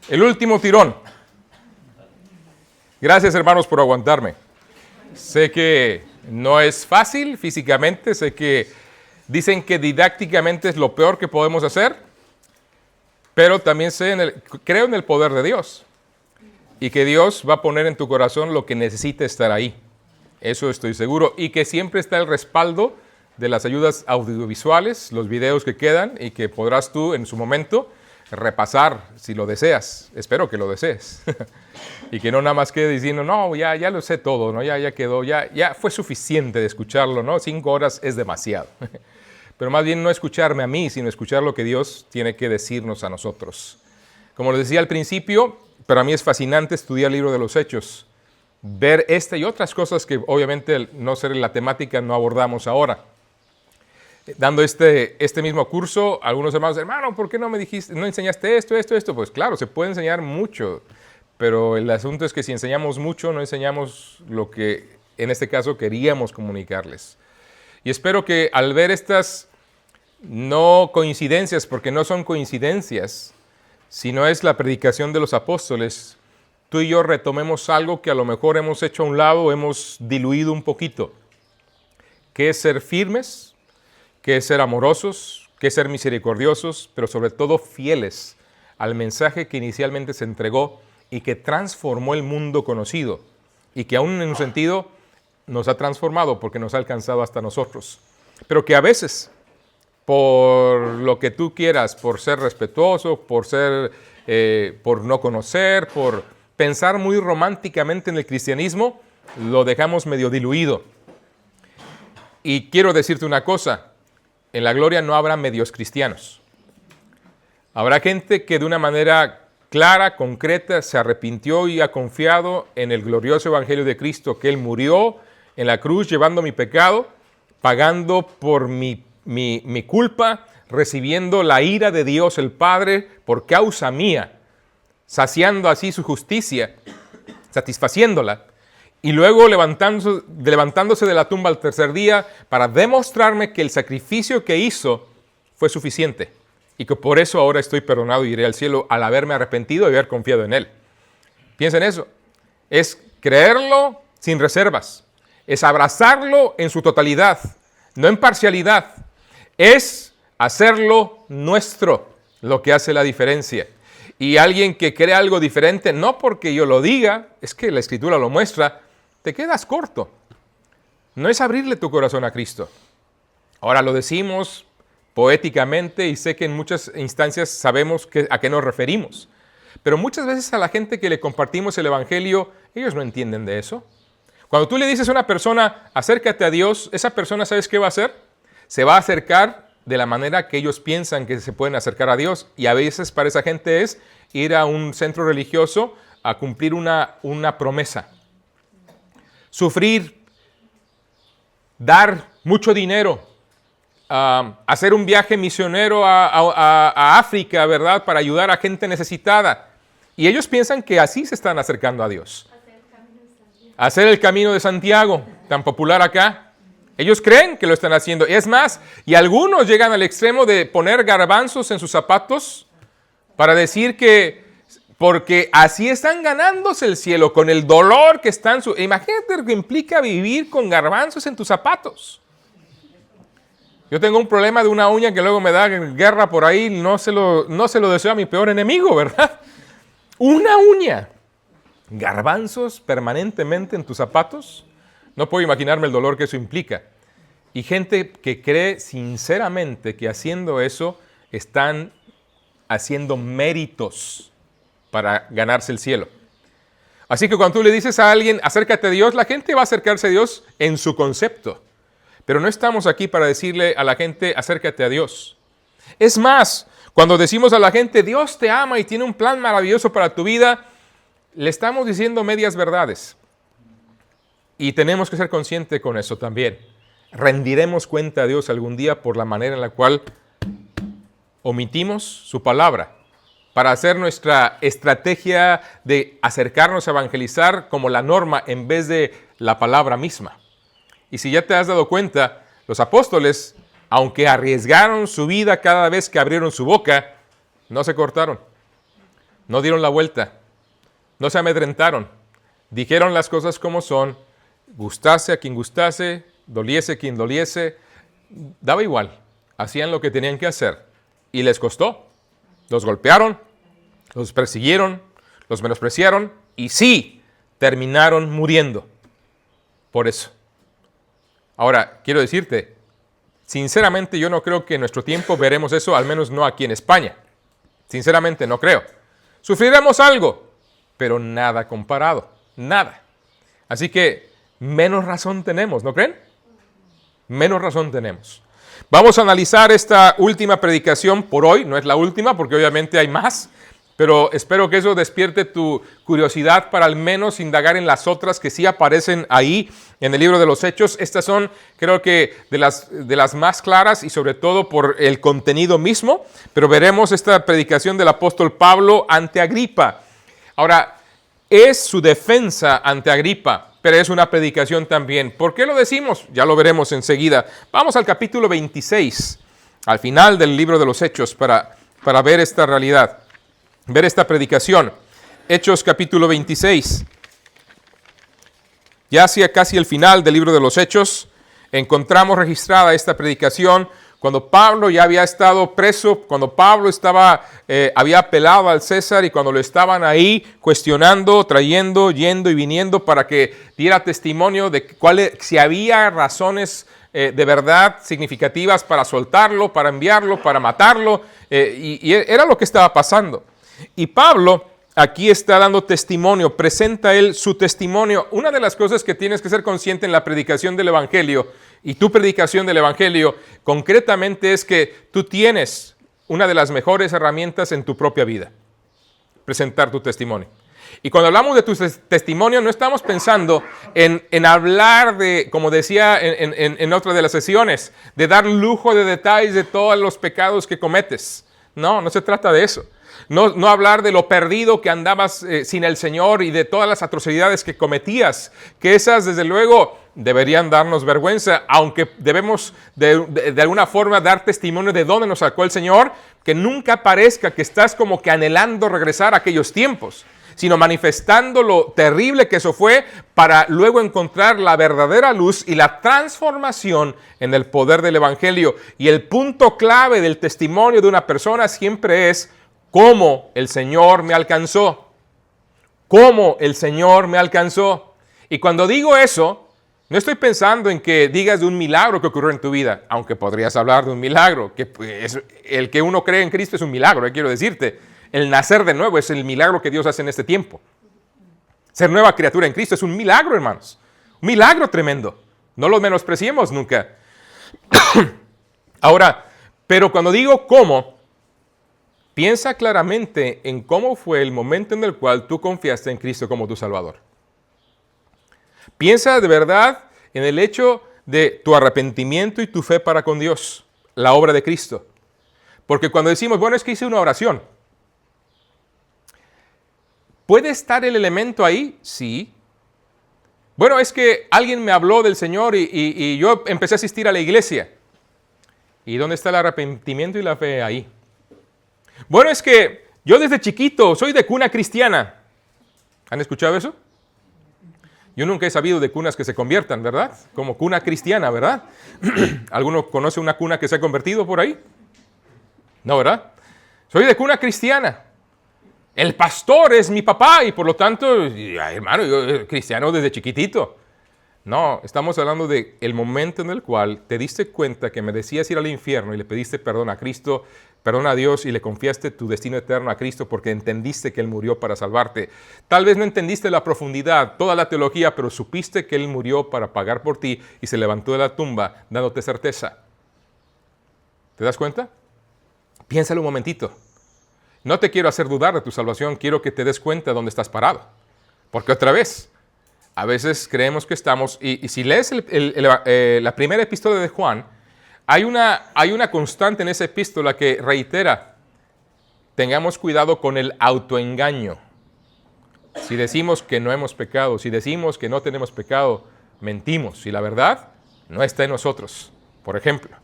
El último tirón. Gracias, hermanos, por aguantarme. Sé que no es fácil físicamente, sé que dicen que didácticamente es lo peor que podemos hacer, pero también creo en el poder de Dios y que Dios va a poner en tu corazón lo que necesita estar ahí. Eso estoy seguro. Y que siempre está el respaldo de las ayudas audiovisuales, los videos que quedan y que podrás tú en su momento repasar si lo deseas. Espero que lo desees. Y que no nada más quede diciendo, no, ya lo sé todo, ¿no? Ya quedó, ya fue suficiente de escucharlo, ¿no? 5 horas es demasiado. Pero más bien no escucharme a mí, sino escuchar lo que Dios tiene que decirnos a nosotros. Como les decía al principio, para mí es fascinante estudiar el libro de los Hechos, ver esta y otras cosas que obviamente no ser la temática no abordamos ahora. Dando este mismo curso, algunos hermano, ¿por qué no me dijiste, no enseñaste esto? Pues claro, se puede enseñar mucho, pero el asunto es que si enseñamos mucho, no enseñamos lo que en este caso queríamos comunicarles. Y espero que al ver estas no coincidencias, porque no son coincidencias, sino es la predicación de los apóstoles, tú y yo retomemos algo que a lo mejor hemos hecho a un lado, hemos diluido un poquito, que es ser firmes, que es ser amorosos, que es ser misericordiosos, pero sobre todo fieles al mensaje que inicialmente se entregó y que transformó el mundo conocido y que aún en un sentido nos ha transformado porque nos ha alcanzado hasta nosotros. Pero que a veces, por lo que tú quieras, por ser respetuoso, por no conocer, por pensar muy románticamente en el cristianismo, lo dejamos medio diluido. Y quiero decirte una cosa, en la gloria no habrá medios cristianos. Habrá gente que de una manera clara, concreta, se arrepintió y ha confiado en el glorioso evangelio de Cristo, que Él murió en la cruz llevando mi pecado, pagando por mi culpa, recibiendo la ira de Dios el Padre por causa mía, saciando así su justicia, satisfaciéndola, y luego levantándose de la tumba al tercer día para demostrarme que el sacrificio que hizo fue suficiente y que por eso ahora estoy perdonado y iré al cielo al haberme arrepentido y haber confiado en Él. Piensa en eso. Es creerlo sin reservas. Es abrazarlo en su totalidad, no en parcialidad. Es hacerlo nuestro, lo que hace la diferencia. Y alguien que cree algo diferente, no porque yo lo diga, es que la Escritura lo muestra, te quedas corto. No es abrirle tu corazón a Cristo. Ahora lo decimos poéticamente y sé que en muchas instancias sabemos a qué nos referimos. Pero muchas veces a la gente que le compartimos el Evangelio, ellos no entienden de eso. Cuando tú le dices a una persona, acércate a Dios, esa persona, ¿sabes qué va a hacer? Se va a acercar de la manera que ellos piensan que se pueden acercar a Dios. Y a veces para esa gente es ir a un centro religioso a cumplir una promesa. Sufrir, dar mucho dinero, hacer un viaje misionero a África, ¿verdad? Para ayudar a gente necesitada. Y ellos piensan que así se están acercando a Dios. Hacer el camino de Santiago, tan popular acá. Ellos creen que lo están haciendo. Es más, y algunos llegan al extremo de poner garbanzos en sus zapatos para decir que porque así están ganándose el cielo, con el dolor que está en su... Imagínate lo que implica vivir con garbanzos en tus zapatos. Yo tengo un problema de una uña que luego me da guerra por ahí, no se lo deseo a mi peor enemigo, ¿verdad? Una uña. Garbanzos permanentemente en tus zapatos. No puedo imaginarme el dolor que eso implica. Y gente que cree sinceramente que haciendo eso están haciendo méritos para ganarse el cielo. Así que cuando tú le dices a alguien, acércate a Dios, la gente va a acercarse a Dios en su concepto. Pero no estamos aquí para decirle a la gente, acércate a Dios. Es más, cuando decimos a la gente, Dios te ama y tiene un plan maravilloso para tu vida, le estamos diciendo medias verdades. Y tenemos que ser conscientes con eso también. Rendiremos cuenta a Dios algún día por la manera en la cual omitimos su palabra para hacer nuestra estrategia de acercarnos a evangelizar como la norma en vez de la palabra misma. Y si ya te has dado cuenta, los apóstoles, aunque arriesgaron su vida cada vez que abrieron su boca, no se cortaron. No dieron la vuelta. No se amedrentaron. Dijeron las cosas como son. Gustase a quien gustase, doliese a quien doliese. Daba igual. Hacían lo que tenían que hacer. Y les costó. Los golpearon, los persiguieron, los menospreciaron y sí, terminaron muriendo. Por eso. Ahora, quiero decirte, sinceramente yo no creo que en nuestro tiempo veremos eso, al menos no aquí en España. Sinceramente no creo. Sufriremos algo, pero nada comparado, nada. Así que menos razón tenemos, ¿no creen? Menos razón tenemos. Vamos a analizar esta última predicación por hoy. No es la última porque obviamente hay más, pero espero que eso despierte tu curiosidad para al menos indagar en las otras que sí aparecen ahí en el libro de los Hechos. Estas son, creo que, de las más claras y sobre todo por el contenido mismo, pero veremos esta predicación del apóstol Pablo ante Agripa. Ahora, es su defensa ante Agripa, pero es una predicación también. ¿Por qué lo decimos? Ya lo veremos enseguida. Vamos al capítulo 26, al final del libro de los Hechos, para ver esta realidad, ver esta predicación. Hechos capítulo 26. Ya hacia casi el final del libro de los Hechos, encontramos registrada esta predicación cuando Pablo ya había estado preso, cuando Pablo había apelado al César y cuando lo estaban ahí cuestionando, trayendo, yendo y viniendo para que diera testimonio de si había razones de verdad significativas para soltarlo, para enviarlo, para matarlo, y era lo que estaba pasando. Y Pablo aquí está dando testimonio, presenta él su testimonio. Una de las cosas que tienes que ser consciente en la predicación del Evangelio y tu predicación del Evangelio concretamente es que tú tienes una de las mejores herramientas en tu propia vida, presentar tu testimonio. Y cuando hablamos de tu testimonio no estamos pensando en hablar de, como decía en otra de las sesiones, de dar lujo de detalles de todos los pecados que cometes. No se trata de eso. No hablar de lo perdido que andabas sin el Señor y de todas las atrocidades que cometías, que esas desde luego deberían darnos vergüenza, aunque debemos de alguna forma dar testimonio de dónde nos sacó el Señor, que nunca parezca que estás como que anhelando regresar a aquellos tiempos, sino manifestando lo terrible que eso fue para luego encontrar la verdadera luz y la transformación en el poder del Evangelio. Y el punto clave del testimonio de una persona siempre es cómo el Señor me alcanzó. Cómo el Señor me alcanzó. Y cuando digo eso, no estoy pensando en que digas de un milagro que ocurrió en tu vida, aunque podrías hablar de un milagro, que pues, el que uno cree en Cristo es un milagro, quiero decirte. El nacer de nuevo es el milagro que Dios hace en este tiempo. Ser nueva criatura en Cristo es un milagro, hermanos. Un milagro tremendo. No lo menospreciemos nunca. Ahora, pero cuando digo cómo, piensa claramente en cómo fue el momento en el cual tú confiaste en Cristo como tu Salvador. Piensa de verdad en el hecho de tu arrepentimiento y tu fe para con Dios, la obra de Cristo. Porque cuando decimos, bueno, es que hice una oración, ¿puede estar el elemento ahí? Sí. Bueno, es que alguien me habló del Señor y yo empecé a asistir a la iglesia. ¿Y dónde está el arrepentimiento y la fe ahí? Bueno, es que yo desde chiquito soy de cuna cristiana. ¿Han escuchado eso? Yo nunca he sabido de cunas que se conviertan, ¿verdad? Como cuna cristiana, ¿verdad? ¿Alguno conoce una cuna que se ha convertido por ahí? No, ¿verdad? Soy de cuna cristiana. El pastor es mi papá y por lo tanto, hermano, yo cristiano desde chiquitito. No, estamos hablando de el momento en el cual te diste cuenta que merecías ir al infierno y le pediste perdón a Cristo, perdón a Dios y le confiaste tu destino eterno a Cristo porque entendiste que Él murió para salvarte. Tal vez no entendiste la profundidad, toda la teología, pero supiste que Él murió para pagar por ti y se levantó de la tumba dándote certeza. ¿Te das cuenta? Piénsalo un momentito. No te quiero hacer dudar de tu salvación, quiero que te des cuenta de dónde estás parado. Porque otra vez, a veces creemos que estamos, y si lees la primera epístola de Juan, hay una constante en esa epístola que reitera, tengamos cuidado con el autoengaño. Si decimos que no hemos pecado, si decimos que no tenemos pecado, mentimos, y la verdad no está en nosotros. Por ejemplo,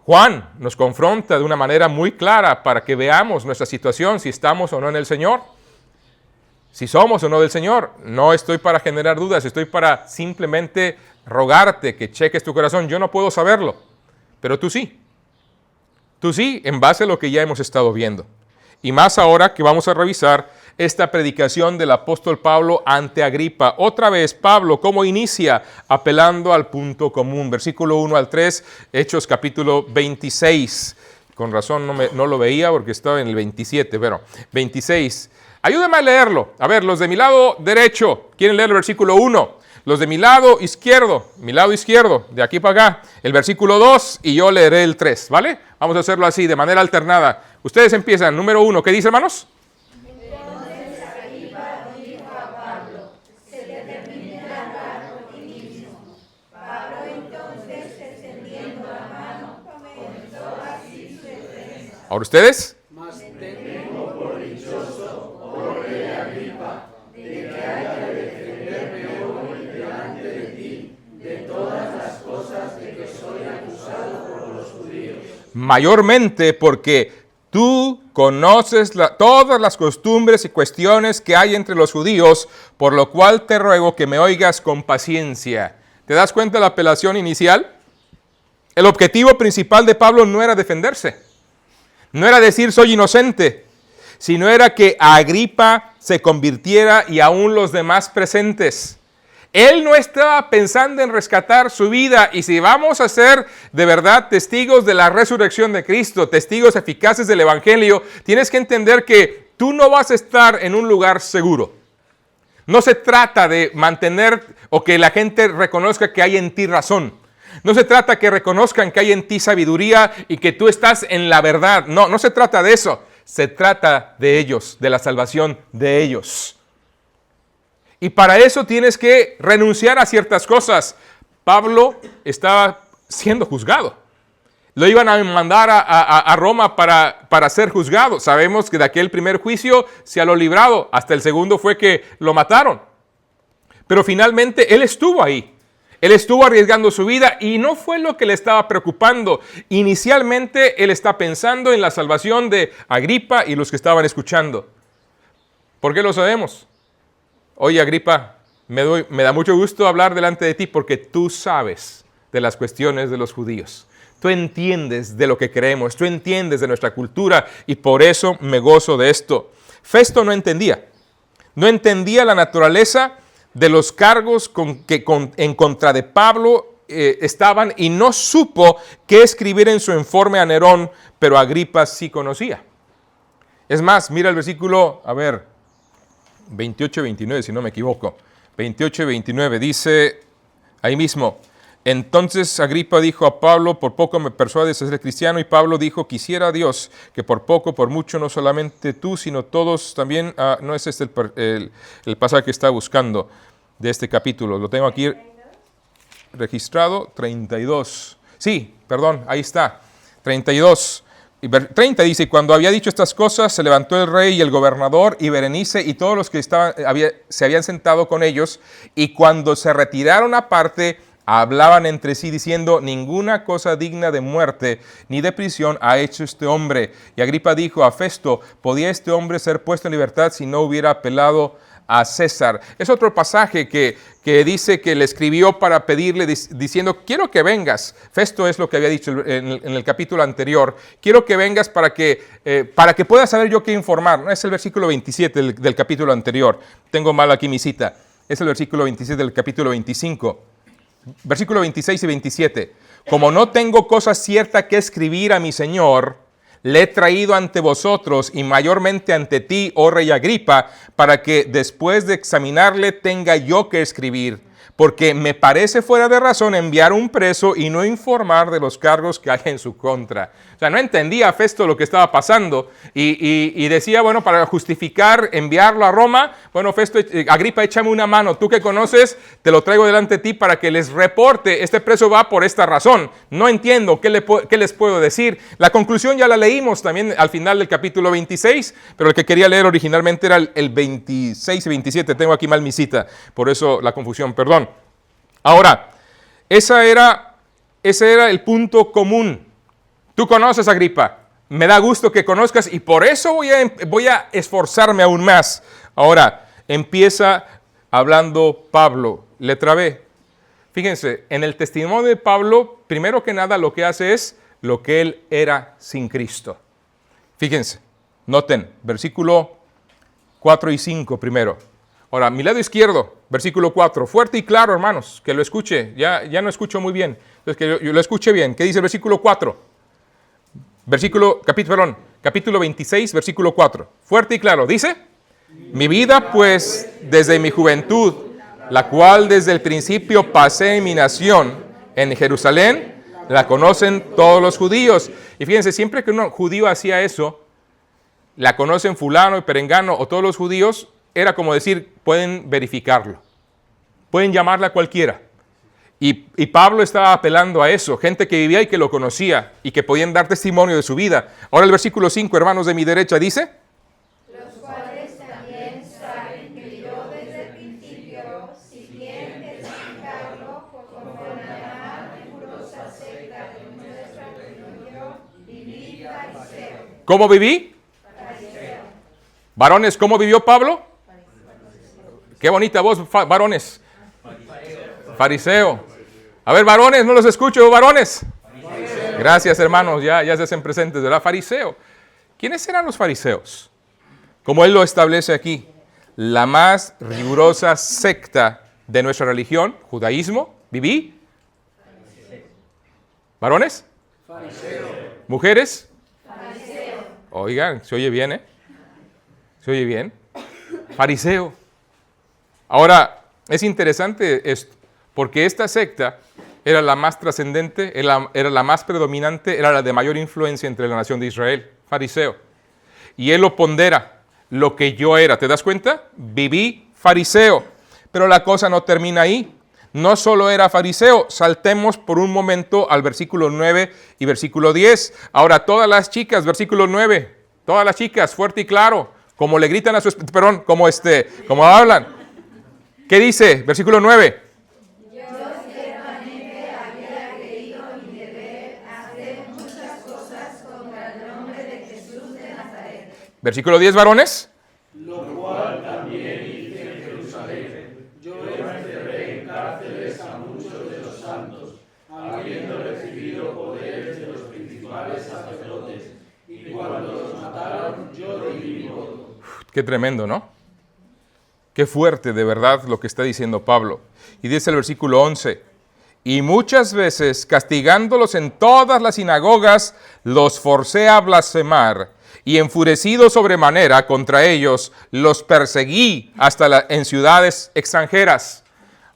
Juan nos confronta de una manera muy clara para que veamos nuestra situación, si estamos o no en el Señor. Si somos o no del Señor. No estoy para generar dudas, estoy para simplemente rogarte que cheques tu corazón. Yo no puedo saberlo, pero tú sí. Tú sí, en base a lo que ya hemos estado viendo. Y más ahora que vamos a revisar esta predicación del apóstol Pablo ante Agripa. Otra vez, Pablo, ¿cómo inicia? Apelando al punto común. Versículo 1 al 3, Hechos capítulo 26. Con razón no lo veía porque estaba en el 27, pero 26. Ayúdame a leerlo. A ver, los de mi lado derecho, ¿quieren leer el versículo 1? Los de mi lado izquierdo, de aquí para acá, el versículo 2 y yo leeré el 3, ¿vale? Vamos a hacerlo así, de manera alternada. Ustedes empiezan, número 1, ¿qué dice, hermanos? Entonces Agripa dijo a Pablo, se te permite hablar por ti mismo. Pablo entonces, extendiendo la mano, comenzó así su defensa. ¿Ahora ustedes? Mas te tengo por dichoso, oh rey Agripa, de que haya de defenderme hoy delante de ti de todas las cosas de que soy acusado por los judíos. Mayormente porque tú conoces todas las costumbres y cuestiones que hay entre los judíos, por lo cual te ruego que me oigas con paciencia. ¿Te das cuenta de la apelación inicial? El objetivo principal de Pablo no era defenderse, no era decir soy inocente, sino era que Agripa se convirtiera y aún los demás presentes. Él no estaba pensando en rescatar su vida, y si vamos a ser de verdad testigos de la resurrección de Cristo, testigos eficaces del Evangelio, tienes que entender que tú no vas a estar en un lugar seguro. No se trata de mantener o que la gente reconozca que hay en ti razón. No se trata que reconozcan que hay en ti sabiduría y que tú estás en la verdad. No se trata de eso. Se trata de ellos, de la salvación de ellos. Y para eso tienes que renunciar a ciertas cosas. Pablo estaba siendo juzgado. Lo iban a mandar a Roma para ser juzgado. Sabemos que de aquel primer juicio se lo librado. Hasta el segundo fue que lo mataron. Pero finalmente él estuvo ahí. Él estuvo arriesgando su vida y no fue lo que le estaba preocupando. Inicialmente él está pensando en la salvación de Agripa y los que estaban escuchando. ¿Por qué lo sabemos? Oye, Agripa, me da mucho gusto hablar delante de ti porque tú sabes de las cuestiones de los judíos. Tú entiendes de lo que creemos, tú entiendes de nuestra cultura y por eso me gozo de esto. Festo no entendía la naturaleza de los cargos en contra de Pablo estaban y no supo qué escribir en su informe a Nerón, pero Agripa sí conocía. Es más, mira el versículo, 28 y 29, si no me equivoco. 28 y 29 dice ahí mismo: entonces Agripa dijo a Pablo, por poco me persuades a ser cristiano. Y Pablo dijo, quisiera Dios que por poco, por mucho, no solamente tú, sino todos también. No es este el pasaje que está buscando de este capítulo. Lo tengo aquí registrado, 32. Sí, perdón, ahí está, 32. Y 30 dice, y cuando había dicho estas cosas, se levantó el rey y el gobernador y Berenice y todos los que se habían sentado con ellos, y cuando se retiraron aparte, hablaban entre sí diciendo, ninguna cosa digna de muerte ni de prisión ha hecho este hombre. Y Agripa dijo a Festo, ¿podía este hombre ser puesto en libertad si no hubiera apelado a César? Es otro pasaje que dice que le escribió para pedirle, diciendo, quiero que vengas. Festo es lo que había dicho en el capítulo anterior. Quiero que vengas para que pueda saber yo qué informar. No es el versículo 27 del capítulo anterior. Tengo mal aquí mi cita. Es el versículo 27 del capítulo 25. Versículo 26 y 27. Como no tengo cosa cierta que escribir a mi Señor, le he traído ante vosotros y mayormente ante ti, oh rey Agripa, para que después de examinarle tenga yo que escribir, porque me parece fuera de razón enviar un preso y no informar de los cargos que hay en su contra. O sea, no entendía Festo lo que estaba pasando y decía, bueno, para justificar enviarlo a Roma, bueno, Festo, Agripa, échame una mano, tú que conoces, te lo traigo delante de ti para que les reporte, este preso va por esta razón. No entiendo, ¿qué les puedo decir? La conclusión ya la leímos también al final del capítulo 26, pero el que quería leer originalmente era el 26 y 27, tengo aquí mal mi cita, por eso la confusión, perdón. Ese era el punto común. Tú conoces, Agripa. Me da gusto que conozcas y por eso voy a esforzarme aún más. Ahora, empieza hablando Pablo, letra B. Fíjense, en el testimonio de Pablo, primero que nada lo que hace es lo que él era sin Cristo. Fíjense, noten, versículo 4 y 5 primero. Ahora, mi lado izquierdo, versículo 4, fuerte y claro, hermanos, que lo escuche. Ya no escucho muy bien, entonces que yo lo escuche bien. ¿Qué dice el versículo 4? Capítulo 26, versículo 4. Fuerte y claro, dice: mi vida, pues, desde mi juventud, la cual desde el principio pasé en mi nación, en Jerusalén, la conocen todos los judíos. Y fíjense, siempre que un judío hacía eso, la conocen fulano y perengano o todos los judíos, era como decir, pueden verificarlo. Pueden llamarla a cualquiera. Y Pablo estaba apelando a eso, gente que vivía y que lo conocía y que podían dar testimonio de su vida. Ahora el versículo 5, hermanos de mi derecha, dice: los cuales también saben que yo desde el principio, si bien testificarlo conforme a la rigurosa secta de nuestra religión, viví fariseo. ¿Cómo viví? Fariseo. Varones, ¿cómo vivió Pablo? Qué bonita voz, varones. Fariseo. A ver, varones, no los escucho, varones. Fariseo. Gracias, hermanos, ya se hacen presentes, ¿verdad? Fariseo. ¿Quiénes eran los fariseos? Como él lo establece aquí, la más rigurosa secta de nuestra religión, judaísmo, viví. ¿Varones? Fariseo. ¿Mujeres? Fariseo. Oigan, se oye bien, ¿eh? Se oye bien. Fariseo. Ahora, es interesante esto, porque esta secta era la más trascendente, era la más predominante, era la de mayor influencia entre la nación de Israel, fariseo. Y él lo pondera, lo que yo era. ¿Te das cuenta? Viví fariseo. Pero la cosa no termina ahí. No solo era fariseo, saltemos por un momento al versículo 9 y versículo 10. Ahora, todas las chicas, versículo 9, todas las chicas, fuerte y claro, como le gritan a su, como hablan. ¿Qué dice? Versículo 9. Yo ciertamente había creído mi deber hacer muchas cosas contra el nombre de Jesús de Nazaret. Versículo 10, varones. Lo cual también hice en Jerusalén. Yo encerré en cárceles a muchos de los santos, habiendo recibido poderes de los principales sacerdotes. Y cuando los mataron, yo di mi voto. Qué tremendo, ¿no? Qué fuerte de verdad lo que está diciendo Pablo. Y dice el versículo 11, y muchas veces castigándolos en todas las sinagogas, los forcé a blasfemar, y enfurecido sobremanera contra ellos, los perseguí hasta en ciudades extranjeras.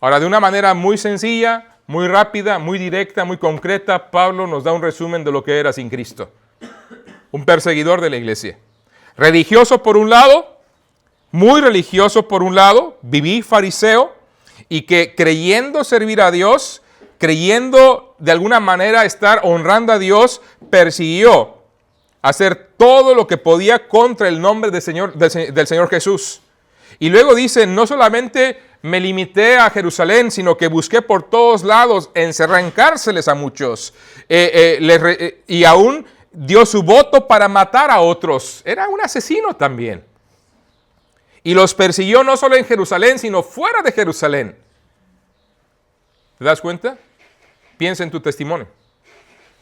Ahora, de una manera muy sencilla, muy rápida, muy directa, muy concreta, Pablo nos da un resumen de lo que era sin Cristo. Un perseguidor de la iglesia. Religioso por un lado, muy religioso por un lado, viví fariseo, y que creyendo servir a Dios, creyendo de alguna manera estar honrando a Dios, persiguió hacer todo lo que podía contra el nombre del Señor Jesús. Y luego dice, no solamente me limité a Jerusalén, sino que busqué por todos lados encerrar en cárceles a muchos, y aún dio su voto para matar a otros. Era un asesino también. Y los persiguió no solo en Jerusalén, sino fuera de Jerusalén. ¿Te das cuenta? Piensa en tu testimonio.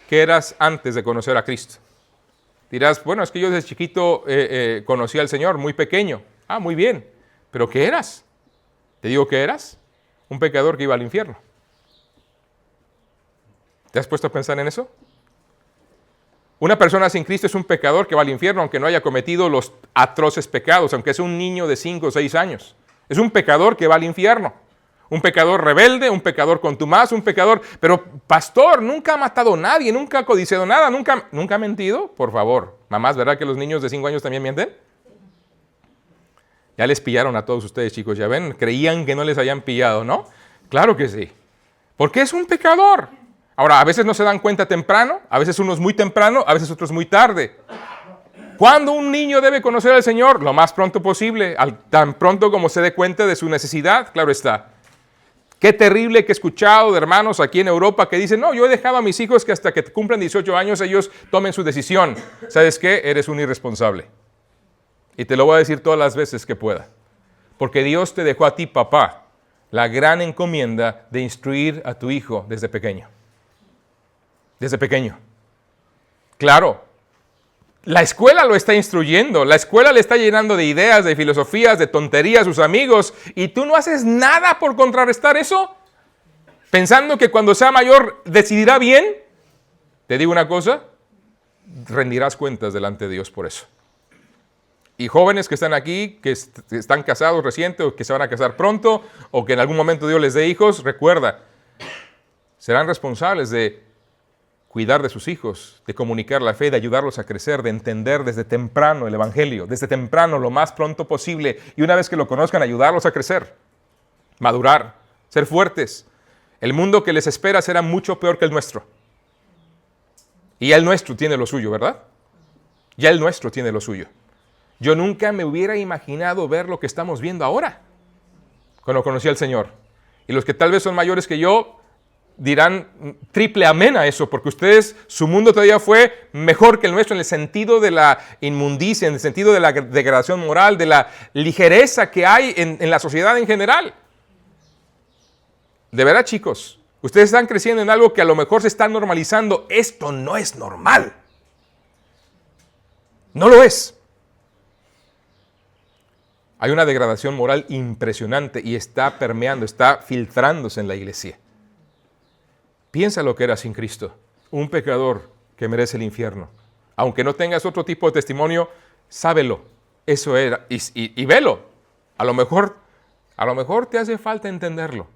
¿Qué eras antes de conocer a Cristo? Dirás, bueno, es que yo desde chiquito conocí al Señor, muy pequeño. Ah, muy bien. ¿Pero qué eras? Te digo que eras un pecador que iba al infierno. ¿Te has puesto a pensar en eso? Una persona sin Cristo es un pecador que va al infierno, aunque no haya cometido los atroces pecados, aunque sea un niño de 5 o 6 años. Es un pecador que va al infierno. Un pecador rebelde, un pecador contumaz, un pecador... Pero, pastor, nunca ha matado a nadie, nunca ha codiciado nada, nunca ha mentido. Por favor, mamás, ¿verdad que los niños de 5 años también mienten? Ya les pillaron a todos ustedes, chicos, ya ven, creían que no les habían pillado, ¿no? Claro que sí. Porque es un pecador. Ahora, a veces no se dan cuenta temprano, a veces unos muy temprano, a veces otros muy tarde. ¿Cuándo un niño debe conocer al Señor? Lo más pronto posible, tan pronto como se dé cuenta de su necesidad, claro está. Qué terrible que he escuchado de hermanos aquí en Europa que dicen, no, yo he dejado a mis hijos que hasta que cumplan 18 años ellos tomen su decisión. ¿Sabes qué? Eres un irresponsable. Y te lo voy a decir todas las veces que pueda. Porque Dios te dejó a ti, papá, la gran encomienda de instruir a tu hijo desde pequeño. Desde pequeño. Claro, la escuela lo está instruyendo, la escuela le está llenando de ideas, de filosofías, de tonterías a sus amigos, y tú no haces nada por contrarrestar eso, pensando que cuando sea mayor decidirá bien. Te digo una cosa, rendirás cuentas delante de Dios por eso. Y jóvenes que están aquí, que están casados reciente o que se van a casar pronto, o que en algún momento Dios les dé hijos, recuerda, serán responsables de cuidar de sus hijos, de comunicar la fe, de ayudarlos a crecer, de entender desde temprano el Evangelio, desde temprano, lo más pronto posible, y una vez que lo conozcan, ayudarlos a crecer, madurar, ser fuertes. El mundo que les espera será mucho peor que el nuestro. Y ya el nuestro tiene lo suyo, ¿verdad? Ya el nuestro tiene lo suyo. Yo nunca me hubiera imaginado ver lo que estamos viendo ahora, cuando conocí al Señor. Y los que tal vez son mayores que yo, dirán triple amén a eso, porque ustedes, su mundo todavía fue mejor que el nuestro en el sentido de la inmundicia, en el sentido de la degradación moral, de la ligereza que hay en la sociedad en general. De verdad, chicos, ustedes están creciendo en algo que a lo mejor se está normalizando. Esto no es normal. No lo es. Hay una degradación moral impresionante y está permeando, está filtrándose en la iglesia. Piensa lo que era sin Cristo, un pecador que merece el infierno. Aunque no tengas otro tipo de testimonio, sábelo, eso era, y velo. A lo mejor te hace falta entenderlo.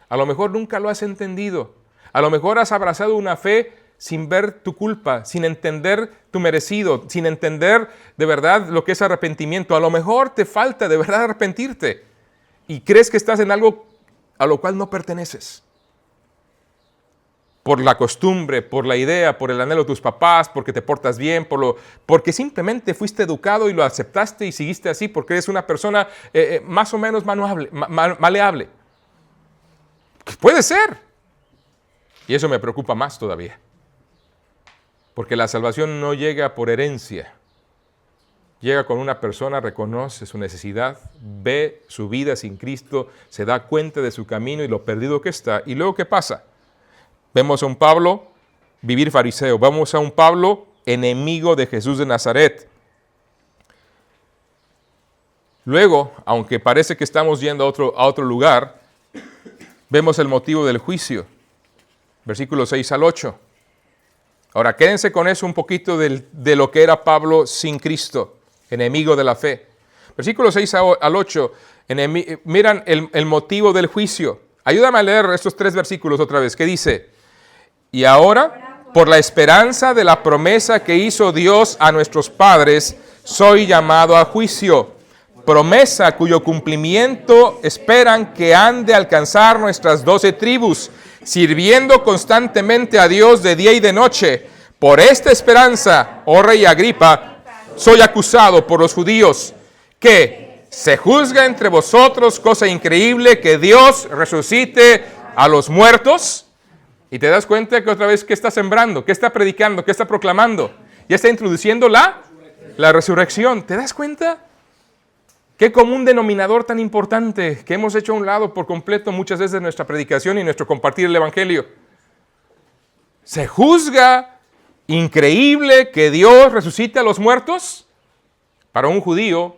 A lo mejor nunca lo has entendido. A lo mejor has abrazado una fe sin ver tu culpa, sin entender tu merecido, sin entender de verdad lo que es arrepentimiento. A lo mejor te falta de verdad arrepentirte y crees que estás en algo a lo cual no perteneces. Por la costumbre, por la idea, por el anhelo de tus papás, porque te portas bien, porque simplemente fuiste educado y lo aceptaste y seguiste así porque eres una persona más o menos maleable. Puede ser. Y eso me preocupa más todavía. Porque la salvación no llega por herencia. Llega cuando una persona reconoce su necesidad, ve su vida sin Cristo, se da cuenta de su camino y lo perdido que está. ¿Y luego qué pasa? Vemos a un Pablo vivir fariseo. Vemos a un Pablo enemigo de Jesús de Nazaret. Luego, aunque parece que estamos yendo a otro lugar, vemos el motivo del juicio. Versículos 6 al 8. Ahora, quédense con eso un poquito de lo que era Pablo sin Cristo, enemigo de la fe. Versículos 6 al 8, miran el motivo del juicio. Ayúdame a leer estos 3 versículos otra vez. ¿Qué dice? Y ahora, por la esperanza de la promesa que hizo Dios a nuestros padres, soy llamado a juicio. Promesa cuyo cumplimiento esperan que han de alcanzar nuestras 12 tribus, sirviendo constantemente a Dios de día y de noche. Por esta esperanza, oh rey Agripa, soy acusado por los judíos, que se juzga entre vosotros cosa increíble que Dios resucite a los muertos. Y te das cuenta que otra vez, ¿qué está sembrando? ¿Qué está predicando? ¿Qué está proclamando? Ya está introduciendo la resurrección. ¿Te das cuenta? Qué común denominador tan importante que hemos hecho a un lado por completo muchas veces en nuestra predicación y nuestro compartir el Evangelio. ¿Se juzga increíble que Dios resucite a los muertos? Para un judío,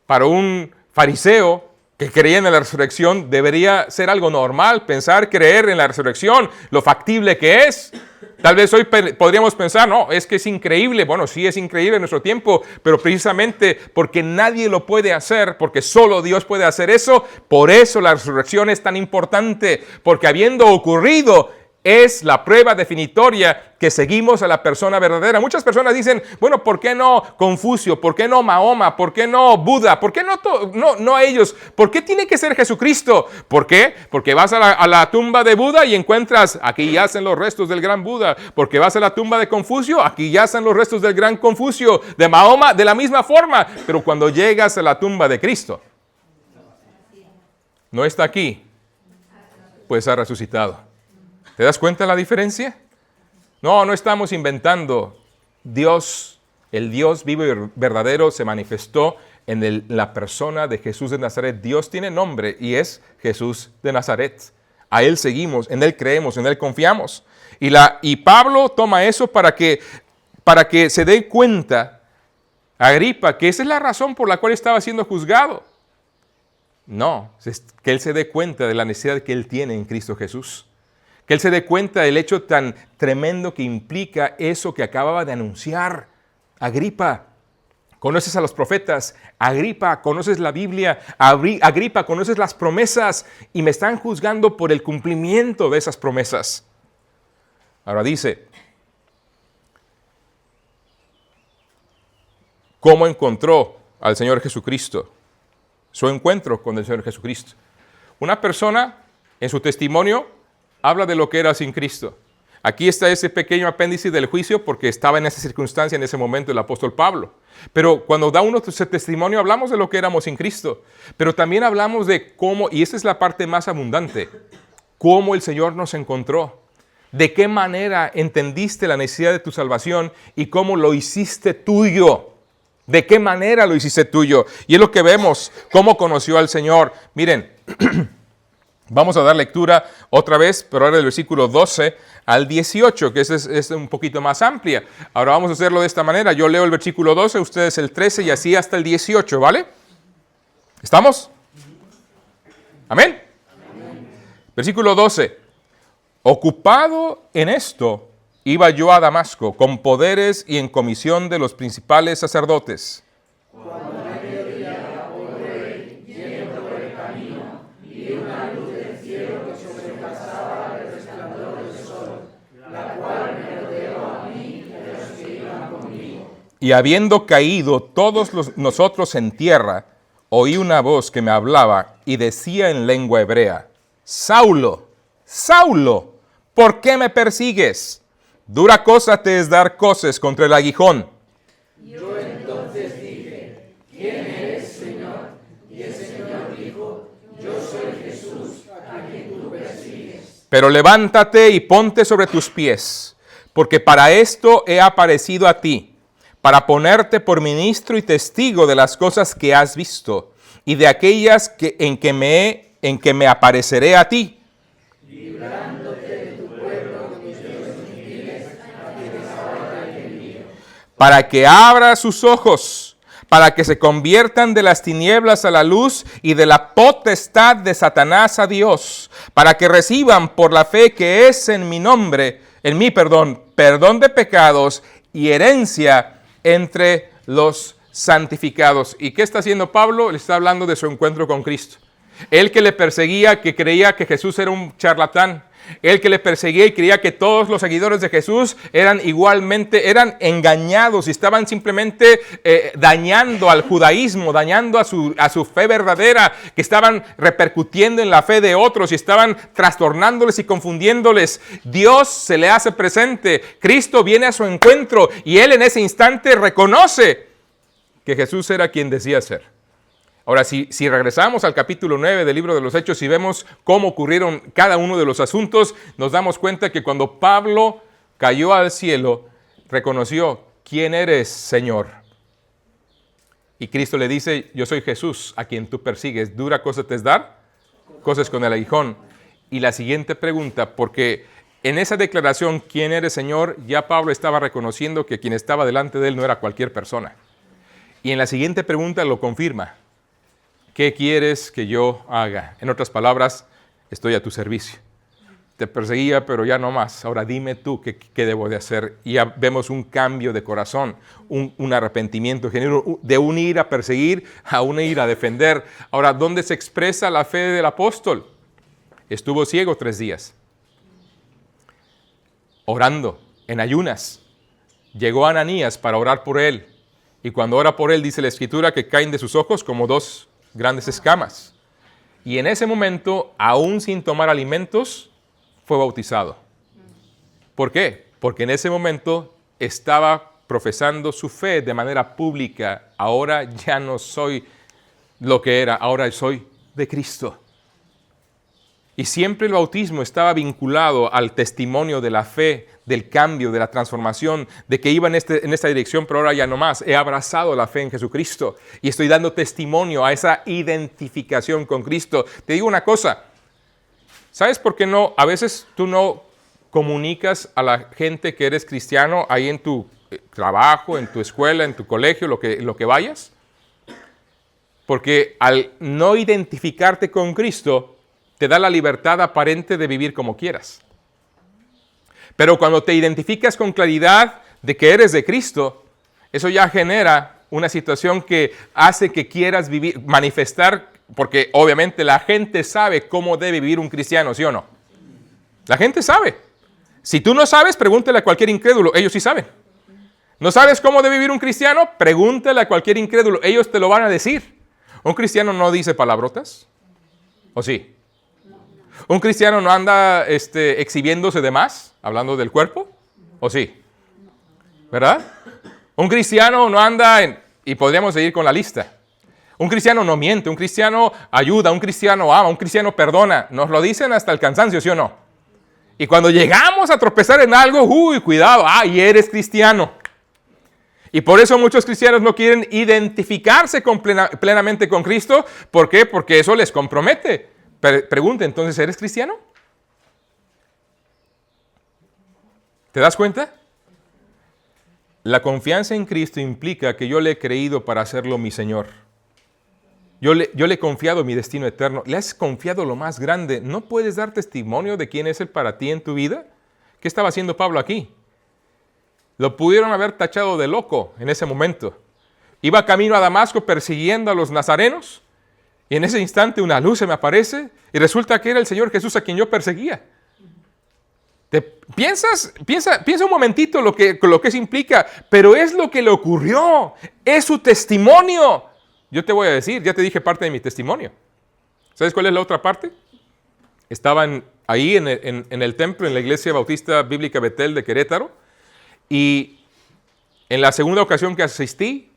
para un fariseo que creía en la resurrección, debería ser algo normal pensar, creer en la resurrección, lo factible que es. Tal vez hoy podríamos pensar, no, es que es increíble. Bueno, sí es increíble en nuestro tiempo, pero precisamente porque nadie lo puede hacer, porque solo Dios puede hacer eso, por eso la resurrección es tan importante, porque habiendo ocurrido, es la prueba definitoria que seguimos a la persona verdadera. Muchas personas dicen, bueno, ¿por qué no Confucio? ¿Por qué no Mahoma? ¿Por qué no Buda? ¿Por qué no ellos? ¿Por qué tiene que ser Jesucristo? ¿Por qué? Porque vas a la tumba de Buda y encuentras, aquí yacen los restos del gran Buda. Porque vas a la tumba de Confucio, aquí yacen los restos del gran Confucio. De Mahoma, de la misma forma. Pero cuando llegas a la tumba de Cristo, no está aquí. pues ha resucitado. ¿Te das cuenta de la diferencia? No estamos inventando. Dios, el Dios vivo y verdadero, se manifestó en la persona de Jesús de Nazaret. Dios tiene nombre y es Jesús de Nazaret. A Él seguimos, en Él creemos, en Él confiamos. Y Pablo toma eso para que se dé cuenta, Agripa, que esa es la razón por la cual estaba siendo juzgado. No, es que él se dé cuenta de la necesidad que él tiene en Cristo Jesús. Que él se dé cuenta del hecho tan tremendo que implica eso que acababa de anunciar. Agripa, conoces a los profetas. Agripa, conoces la Biblia. Agripa, conoces las promesas. Y me están juzgando por el cumplimiento de esas promesas. Ahora dice, ¿cómo encontró al Señor Jesucristo? Su encuentro con el Señor Jesucristo. Una persona en su testimonio habla de lo que era sin Cristo. Aquí está ese pequeño apéndice del juicio porque estaba en esa circunstancia en ese momento el apóstol Pablo. Pero cuando da uno su testimonio hablamos de lo que éramos sin Cristo. Pero también hablamos de cómo, y esa es la parte más abundante, cómo el Señor nos encontró. De qué manera entendiste la necesidad de tu salvación y cómo lo hiciste tuyo. ¿De qué manera lo hiciste tuyo? Y es lo que vemos, cómo conoció al Señor. Miren, vamos a dar lectura otra vez, pero ahora del versículo 12 al 18, que es un poquito más amplia. Ahora vamos a hacerlo de esta manera. Yo leo el versículo 12, ustedes el 13 y así hasta el 18, ¿vale? ¿Estamos? ¿Amén? Amén. Versículo 12. Ocupado en esto, iba yo a Damasco, con poderes y en comisión de los principales sacerdotes. Cuando a mediodía, oh rey, yendo por el camino, vi una luz del cielo que sobrepasaba el resplandor del sol, la cual me rodeó a mí y a los que iban conmigo. Y habiendo caído todos nosotros en tierra, oí una voz que me hablaba y decía en lengua hebrea, Saulo, Saulo, ¿por qué me persigues? Dura cosa te es dar coces contra el aguijón. Yo entonces dije, ¿quién eres, Señor? Y el Señor dijo, yo soy Jesús, a quien tú persigues. Pero levántate y ponte sobre tus pies, porque para esto he aparecido a ti, para ponerte por ministro y testigo de las cosas que has visto, y de aquellas en que me apareceré a ti. Para que abra sus ojos, para que se conviertan de las tinieblas a la luz y de la potestad de Satanás a Dios, para que reciban por la fe que es en mi nombre, perdón de pecados y herencia entre los santificados. ¿Y qué está haciendo Pablo? Le está hablando de su encuentro con Cristo. Él que le perseguía, que creía que Jesús era un charlatán. Él que le perseguía y creía que todos los seguidores de Jesús eran engañados y estaban simplemente dañando al judaísmo, dañando a su fe verdadera, que estaban repercutiendo en la fe de otros y estaban trastornándoles y confundiéndoles. Dios se le hace presente, Cristo viene a su encuentro y él en ese instante reconoce que Jesús era quien decía ser. Ahora, si regresamos al capítulo 9 del libro de los Hechos y vemos cómo ocurrieron cada uno de los asuntos, nos damos cuenta que cuando Pablo cayó al cielo, reconoció, ¿quién eres, Señor? Y Cristo le dice, yo soy Jesús, a quien tú persigues. ¿Dura cosa te es dar? Cosas con el aguijón. Y la siguiente pregunta, porque en esa declaración, ¿quién eres, Señor? Ya Pablo estaba reconociendo que quien estaba delante de él no era cualquier persona. Y en la siguiente pregunta lo confirma. ¿Qué quieres que yo haga? En otras palabras, estoy a tu servicio. Te perseguía, pero ya no más. Ahora dime tú qué debo de hacer. Y ya vemos un cambio de corazón, un arrepentimiento genuino, de un ir a perseguir a un ir a defender. Ahora, ¿dónde se expresa la fe del apóstol? Estuvo ciego 3 días, orando, en ayunas. Llegó Ananías para orar por él. Y cuando ora por él, dice la Escritura que caen de sus ojos como 2 grandes escamas. Y en ese momento, aún sin tomar alimentos, fue bautizado. ¿Por qué? Porque en ese momento estaba profesando su fe de manera pública. Ahora ya no soy lo que era, ahora soy de Cristo. Y siempre el bautismo estaba vinculado al testimonio de la fe, del cambio, de la transformación, de que iba en esta dirección, pero ahora ya no más. He abrazado la fe en Jesucristo y estoy dando testimonio a esa identificación con Cristo. Te digo una cosa, ¿sabes por qué no? A veces tú no comunicas a la gente que eres cristiano ahí en tu trabajo, en tu escuela, en tu colegio, lo que vayas. Porque al no identificarte con Cristo, te da la libertad aparente de vivir como quieras. Pero cuando te identificas con claridad de que eres de Cristo, eso ya genera una situación que hace que quieras vivir, manifestar, porque obviamente la gente sabe cómo debe vivir un cristiano, ¿sí o no? La gente sabe. Si tú no sabes, pregúntale a cualquier incrédulo, ellos sí saben. ¿No sabes cómo debe vivir un cristiano? Pregúntale a cualquier incrédulo, ellos te lo van a decir. ¿Un cristiano no dice palabrotas? ¿O sí? ¿Un cristiano no anda exhibiéndose de más, hablando del cuerpo? ¿O sí? ¿Verdad? Un cristiano no anda y podríamos seguir con la lista. Un cristiano no miente, un cristiano ayuda, un cristiano ama, un cristiano perdona. Nos lo dicen hasta el cansancio, ¿sí o no? Y cuando llegamos a tropezar en algo, ¡uy, cuidado! ¡Y eres cristiano! Y por eso muchos cristianos no quieren identificarse plenamente con Cristo. ¿Por qué? Porque eso les compromete. Pregunta, entonces, ¿eres cristiano? ¿Te das cuenta? La confianza en Cristo implica que yo le he creído para hacerlo mi Señor. Yo le he confiado mi destino eterno. Le has confiado lo más grande. ¿No puedes dar testimonio de quién es Él para ti en tu vida? ¿Qué estaba haciendo Pablo aquí? Lo pudieron haber tachado de loco en ese momento. Iba camino a Damasco persiguiendo a los nazarenos. Y en ese instante una luz se me aparece y resulta que era el Señor Jesús a quien yo perseguía. Piensa un momentito lo que eso implica, pero es lo que le ocurrió, es su testimonio. Yo te voy a decir, ya te dije parte de mi testimonio. ¿Sabes cuál es la otra parte? Estaban ahí en el templo, en la Iglesia Bautista Bíblica Betel de Querétaro, y en la segunda ocasión que asistí,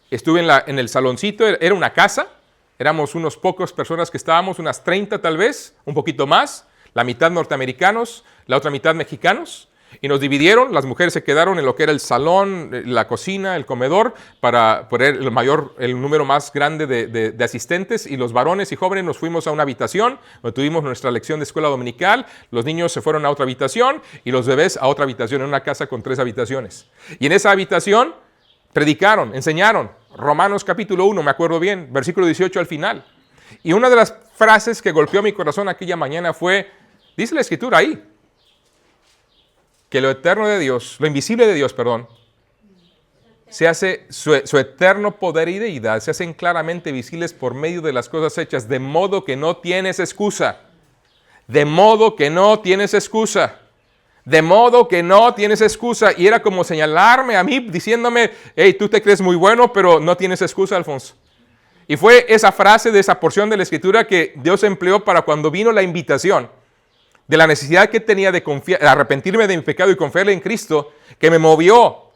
estuve en el saloncito, era una casa. Éramos unos pocos personas que estábamos, unas 30 tal vez, un poquito más, la mitad norteamericanos, la otra mitad mexicanos, y nos dividieron, las mujeres se quedaron en lo que era el salón, la cocina, el comedor, para poner el número más grande de asistentes, y los varones y jóvenes nos fuimos a una habitación, donde tuvimos nuestra lección de escuela dominical, los niños se fueron a otra habitación, y los bebés a otra habitación, en una casa con 3 habitaciones. Y en esa habitación predicaron, enseñaron, Romanos capítulo 1, me acuerdo bien, versículo 18 al final. Y una de las frases que golpeó mi corazón aquella mañana fue, dice la Escritura ahí, que lo eterno de Dios, lo invisible de Dios, perdón, se hace, su eterno poder y deidad se hacen claramente visibles por medio de las cosas hechas, de modo que no tienes excusa. De modo que no tienes excusa. De modo que no tienes excusa. Y era como señalarme a mí, diciéndome, hey, tú te crees muy bueno, pero no tienes excusa, Alfonso. Y fue esa frase de esa porción de la Escritura que Dios empleó para cuando vino la invitación de la necesidad que tenía de arrepentirme de mi pecado y confiarle en Cristo, que me movió.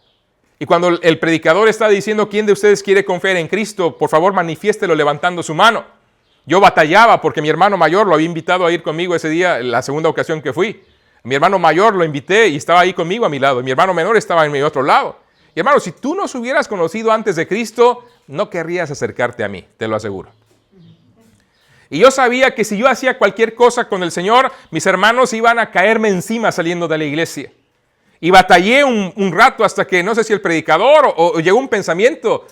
Y cuando el predicador está diciendo, ¿quién de ustedes quiere confiar en Cristo? Por favor, manifiéstelo levantando su mano. Yo batallaba porque mi hermano mayor lo había invitado a ir conmigo ese día, la segunda ocasión que fui. Mi hermano mayor lo invité y estaba ahí conmigo a mi lado. Mi hermano menor estaba en mi otro lado. Y hermano, si tú nos hubieras conocido antes de Cristo, no querrías acercarte a mí, te lo aseguro. Y yo sabía que si yo hacía cualquier cosa con el Señor, mis hermanos iban a caerme encima saliendo de la iglesia. Y batallé un rato hasta que, no sé si el predicador o llegó un pensamiento,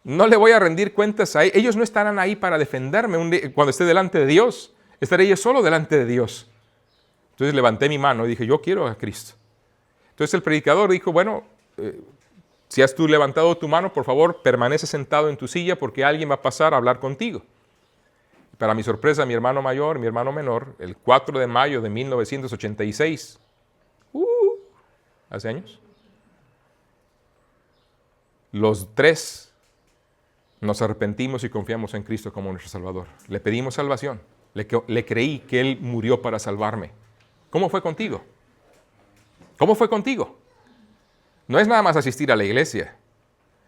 no le voy a rendir cuentas a ellos. Ellos no estarán ahí para defenderme cuando esté delante de Dios. Estaré yo solo delante de Dios. Entonces levanté mi mano y dije, yo quiero a Cristo. Entonces el predicador dijo, bueno, si has tú levantado tu mano, por favor, permanece sentado en tu silla porque alguien va a pasar a hablar contigo. Para mi sorpresa, mi hermano mayor, mi hermano menor, el 4 de mayo de 1986, hace años, los 3 nos arrepentimos y confiamos en Cristo como nuestro Salvador. Le pedimos salvación, le creí que Él murió para salvarme. ¿Cómo fue contigo? ¿Cómo fue contigo? No es nada más asistir a la iglesia.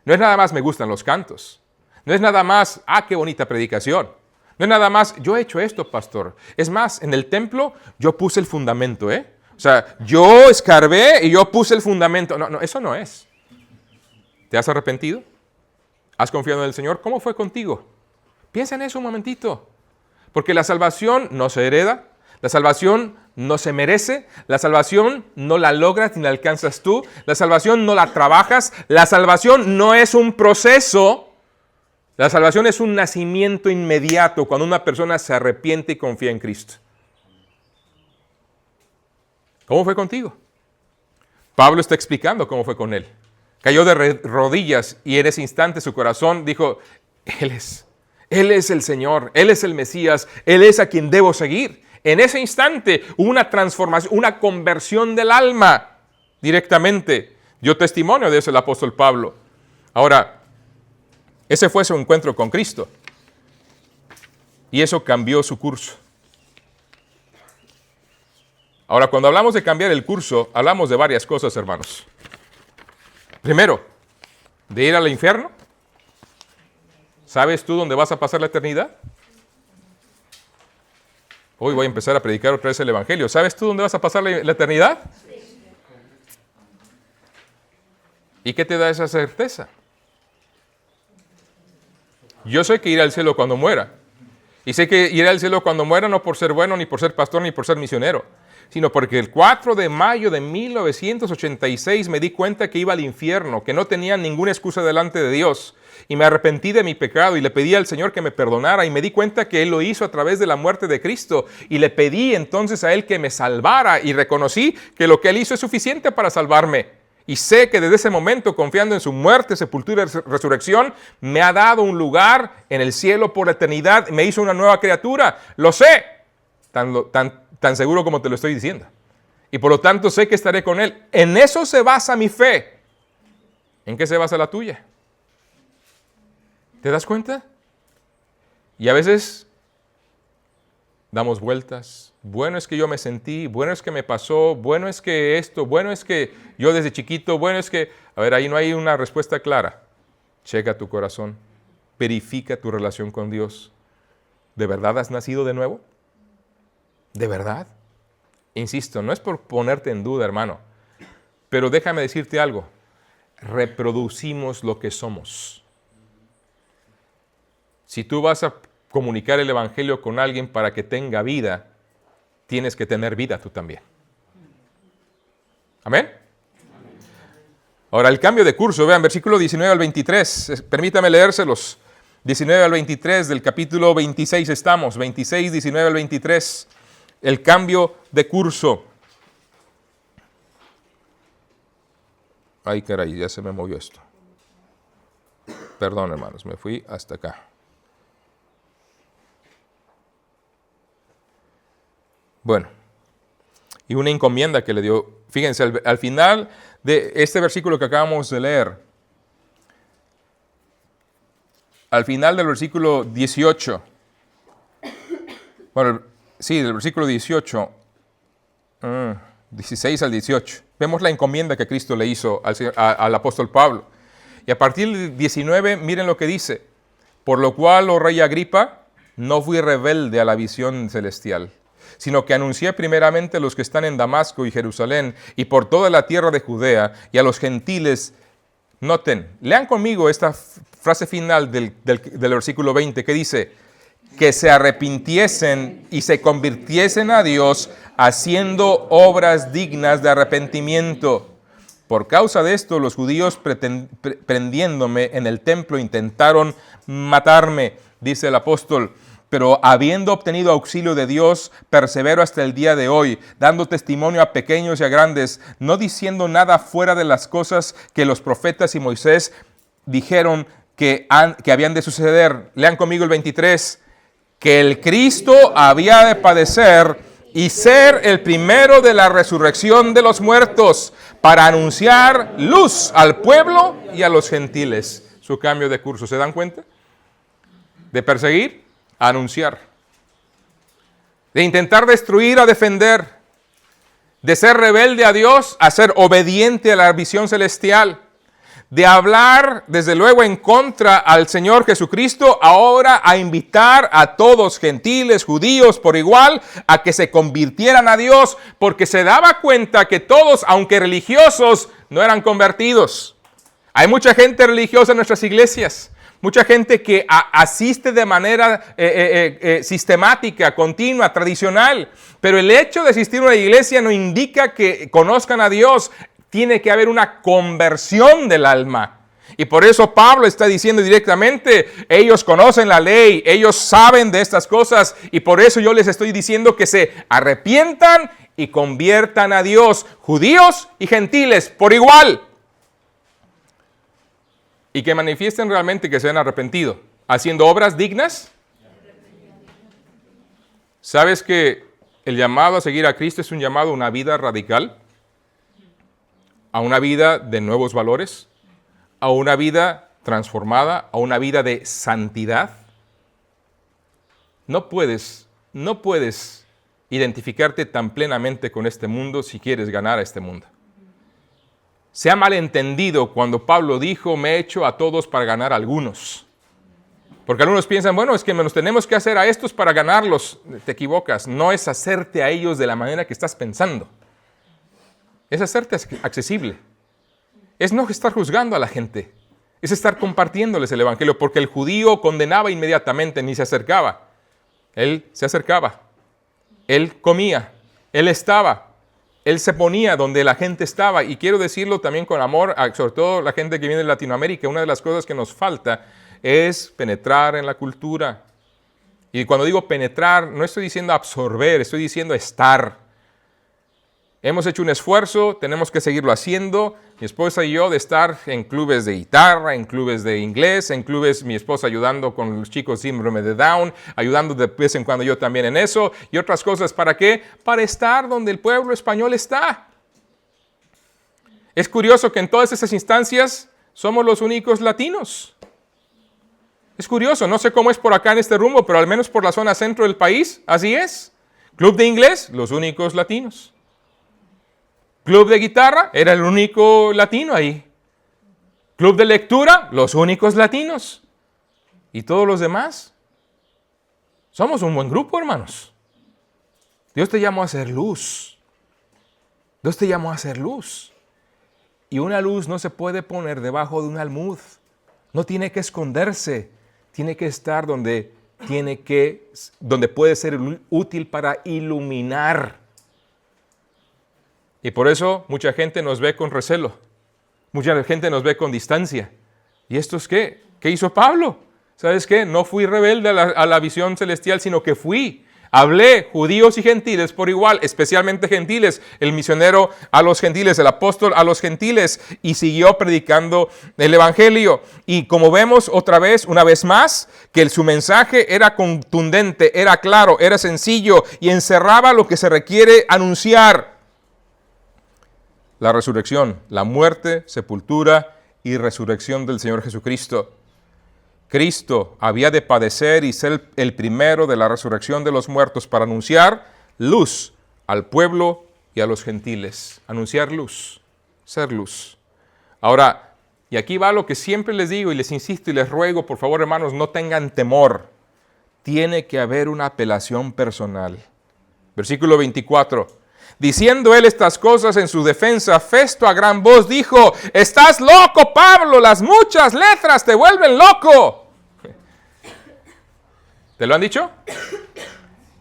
No es nada más me gustan los cantos. No es nada más, qué bonita predicación. No es nada más, yo he hecho esto, pastor. Es más, en el templo yo puse el fundamento, O sea, yo escarbé y yo puse el fundamento. No, eso no es. ¿Te has arrepentido? ¿Has confiado en el Señor? ¿Cómo fue contigo? Piensa en eso un momentito. Porque la salvación no se hereda, la salvación no se merece, la salvación no la logras ni la alcanzas tú, la salvación no la trabajas, la salvación no es un proceso, la salvación es un nacimiento inmediato cuando una persona se arrepiente y confía en Cristo. ¿Cómo fue contigo? Pablo está explicando cómo fue con él. Cayó de rodillas y en ese instante su corazón dijo, Él es el Señor, Él es el Mesías, Él es a quien debo seguir. En ese instante hubo una transformación, una conversión del alma directamente. Dio testimonio de eso el apóstol Pablo. Ahora, ese fue su encuentro con Cristo. Y eso cambió su curso. Ahora, cuando hablamos de cambiar el curso, hablamos de varias cosas, hermanos. Primero, de ir al infierno. ¿Sabes tú dónde vas a pasar la eternidad? Hoy voy a empezar a predicar otra vez el Evangelio. ¿Sabes tú dónde vas a pasar la eternidad? ¿Y qué te da esa certeza? Yo sé que iré al cielo cuando muera. Y sé que iré al cielo cuando muera no por ser bueno, ni por ser pastor, ni por ser misionero, sino porque el 4 de mayo de 1986 me di cuenta que iba al infierno, que no tenía ninguna excusa delante de Dios. Y me arrepentí de mi pecado y le pedí al Señor que me perdonara y me di cuenta que Él lo hizo a través de la muerte de Cristo y le pedí entonces a Él que me salvara y reconocí que lo que Él hizo es suficiente para salvarme. Y sé que desde ese momento, confiando en su muerte, sepultura y resurrección, me ha dado un lugar en el cielo por la eternidad, me hizo una nueva criatura. Lo sé, tan seguro como te lo estoy diciendo. Y por lo tanto sé que estaré con Él. En eso se basa mi fe. ¿En qué se basa la tuya? ¿Te das cuenta? Y a veces damos vueltas. Bueno es que yo me sentí, bueno es que me pasó, bueno es que esto, bueno es que yo desde chiquito, bueno es que... A ver, ahí no hay una respuesta clara. Checa tu corazón, verifica tu relación con Dios. ¿De verdad has nacido de nuevo? ¿De verdad? Insisto, no es por ponerte en duda, hermano, pero déjame decirte algo. Reproducimos lo que somos. Si tú vas a comunicar el Evangelio con alguien para que tenga vida, tienes que tener vida tú también. ¿Amén? Ahora, el cambio de curso, vean, versículo 19 al 23. Permítame leérselos. 19 al 23 del capítulo 26 estamos. 26, 19 al 23. El cambio de curso. Ay, caray, ya se me movió esto. Perdón, hermanos, me fui hasta acá. Bueno, y una encomienda que le dio. Fíjense, al final de este versículo que acabamos de leer, al final del versículo 18, bueno, sí, del versículo 18, 16 al 18, vemos la encomienda que Cristo le hizo al apóstol Pablo. Y a partir del 19, miren lo que dice. Por lo cual, oh rey Agripa, no fui rebelde a la visión celestial, sino que anuncié primeramente a los que están en Damasco y Jerusalén y por toda la tierra de Judea y a los gentiles. Noten, lean conmigo esta frase final del versículo 20 que dice, que se arrepintiesen y se convirtiesen a Dios haciendo obras dignas de arrepentimiento. Por causa de esto, los judíos prendiéndome en el templo intentaron matarme, dice el apóstol. Pero habiendo obtenido auxilio de Dios, persevero hasta el día de hoy, dando testimonio a pequeños y a grandes, no diciendo nada fuera de las cosas que los profetas y Moisés dijeron que habían de suceder. Lean conmigo el 23. Que el Cristo había de padecer y ser el primero de la resurrección de los muertos, para anunciar luz al pueblo y a los gentiles. Su cambio de curso, ¿se dan cuenta? De perseguir a anunciar, de intentar destruir a defender, de ser rebelde a Dios a ser obediente a la visión celestial, de hablar, desde luego, en contra al Señor Jesucristo, ahora a invitar a todos, gentiles, judíos, por igual, a que se convirtieran a Dios, porque se daba cuenta que todos, aunque religiosos, no eran convertidos. Hay mucha gente religiosa en nuestras iglesias, mucha gente que asiste de manera sistemática, continua, tradicional, pero el hecho de asistir a una iglesia no indica que conozcan a Dios. Tiene que haber una conversión del alma. Y por eso Pablo está diciendo directamente, ellos conocen la ley, ellos saben de estas cosas, y por eso yo les estoy diciendo que se arrepientan y conviertan a Dios, judíos y gentiles, por igual. Y que manifiesten realmente que se han arrepentido, haciendo obras dignas. ¿Sabes que el llamado a seguir a Cristo es un llamado a una vida radical? A una vida de nuevos valores, a una vida transformada, a una vida de santidad. No puedes identificarte tan plenamente con este mundo si quieres ganar a este mundo. Se ha malentendido cuando Pablo dijo, me he hecho a todos para ganar a algunos. Porque algunos piensan, bueno, es que nos tenemos que hacer a estos para ganarlos. Te equivocas, no es hacerte a ellos de la manera que estás pensando. Es hacerte accesible. Es no estar juzgando a la gente. Es estar compartiéndoles el evangelio, porque el judío condenaba inmediatamente, ni se acercaba. Él se acercaba. Él comía. Él estaba. Él se ponía donde la gente estaba. Y quiero decirlo también con amor, sobre todo la gente que viene de Latinoamérica. Una de las cosas que nos falta es penetrar en la cultura. Y cuando digo penetrar, no estoy diciendo absorber, estoy diciendo estar. Hemos hecho un esfuerzo, tenemos que seguirlo haciendo. Mi esposa y yo de estar en clubes de guitarra, en clubes de inglés, en clubes, mi esposa ayudando con los chicos síndrome de Down, ayudando de vez en cuando yo también en eso, y otras cosas. ¿Para qué? Para estar donde el pueblo español está. Es curioso que en todas esas instancias somos los únicos latinos. Es curioso, no sé cómo es por acá en este rumbo, pero al menos por la zona centro del país, así es. Club de inglés, los únicos latinos. Club de guitarra, era el único latino ahí. Club de lectura, los únicos latinos. Y todos los demás. Somos un buen grupo, hermanos. Dios te llamó a hacer luz. Dios te llamó a hacer luz. Y una luz no se puede poner debajo de un almud. No tiene que esconderse. Tiene que estar donde puede ser útil para iluminar. Y por eso mucha gente nos ve con recelo. Mucha gente nos ve con distancia. ¿Y esto es qué? ¿Qué hizo Pablo? ¿Sabes qué? No fui rebelde a la visión celestial, sino que fui. Hablé judíos y gentiles por igual, especialmente gentiles. El misionero a los gentiles, el apóstol a los gentiles. Y siguió predicando el evangelio. Y como vemos otra vez, una vez más, que su mensaje era contundente, era claro, era sencillo y encerraba lo que se requiere anunciar. La resurrección, la muerte, sepultura y resurrección del Señor Jesucristo. Cristo había de padecer y ser el primero de la resurrección de los muertos para anunciar luz al pueblo y a los gentiles. Anunciar luz, ser luz. Ahora, y aquí va lo que siempre les digo y les insisto y les ruego, por favor, hermanos, no tengan temor. Tiene que haber una apelación personal. Versículo 24. Diciendo él estas cosas en su defensa, Festo a gran voz dijo, «¡Estás loco, Pablo! Las muchas letras te vuelven loco». ¿Te lo han dicho?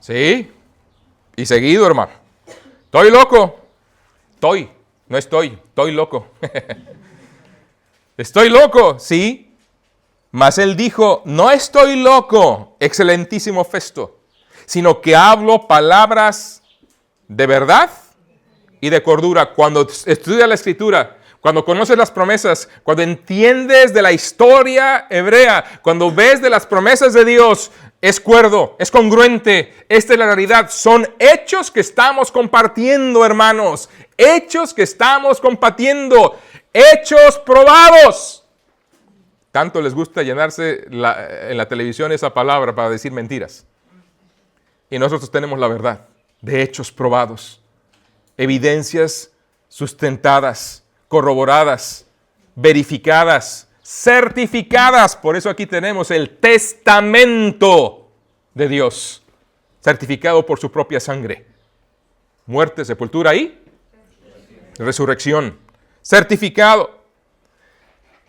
Sí. Y seguido, hermano. ¿Estoy loco? Estoy loco. ¿Estoy loco? Sí. Mas él dijo, «No estoy loco, excelentísimo Festo, sino que hablo palabras de verdad y de cordura». Cuando estudias la Escritura, cuando conoces las promesas, cuando entiendes de la historia hebrea, cuando ves de las promesas de Dios, es cuerdo, es congruente. Esta es la realidad. Son hechos que estamos compartiendo, hermanos. Hechos que estamos compartiendo. Hechos probados. Tanto les gusta llenarse en la televisión esa palabra para decir mentiras. Y nosotros tenemos la verdad. De hechos probados, evidencias sustentadas, corroboradas. verificadas, certificadas. Por eso aquí tenemos el testamento de Dios, certificado por su propia sangre. Muerte, sepultura y resurrección. Certificado.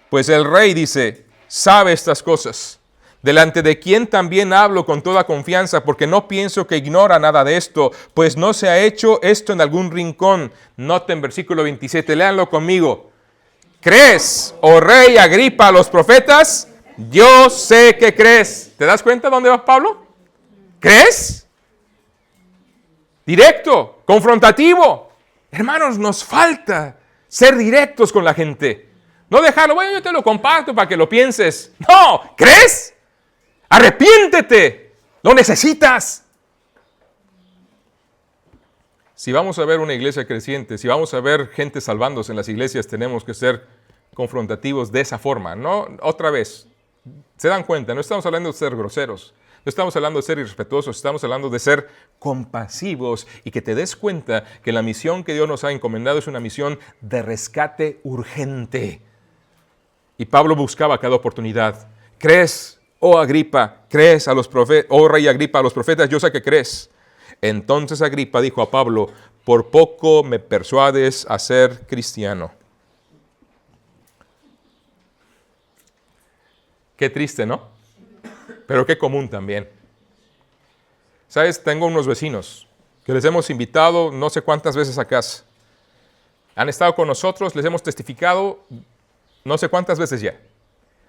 Pues el rey dice, sabe estas cosas, delante de quien también hablo con toda confianza, porque no pienso que ignora nada de esto, pues no se ha hecho esto en algún rincón. Noten versículo 27, léanlo conmigo. ¿Crees, oh rey Agripa, a los profetas? Yo sé que crees. ¿Te das cuenta dónde va Pablo? ¿Crees? Directo, confrontativo. Hermanos, nos falta ser directos con la gente. No dejarlo, bueno, yo te lo comparto para que lo pienses. No, ¿crees? Arrepiéntete, lo necesitas. Si vamos a ver una iglesia creciente, si vamos a ver gente salvándose en las iglesias, tenemos que ser confrontativos de esa forma. No, otra vez, se dan cuenta, no estamos hablando de ser groseros, no estamos hablando de ser irrespetuosos, estamos hablando de ser compasivos y que te des cuenta que la misión que Dios nos ha encomendado es una misión de rescate urgente. Y Pablo buscaba cada oportunidad. ¿Crees, oh Agripa? ¿Crees a los profetas, oh rey Agripa, a los profetas? Yo sé que crees. Entonces Agripa dijo a Pablo, por poco me persuades a ser cristiano. Qué triste, ¿no? Pero qué común también. ¿Sabes? Tengo unos vecinos que les hemos invitado no sé cuántas veces a casa. Han estado con nosotros, les hemos testificado no sé cuántas veces ya.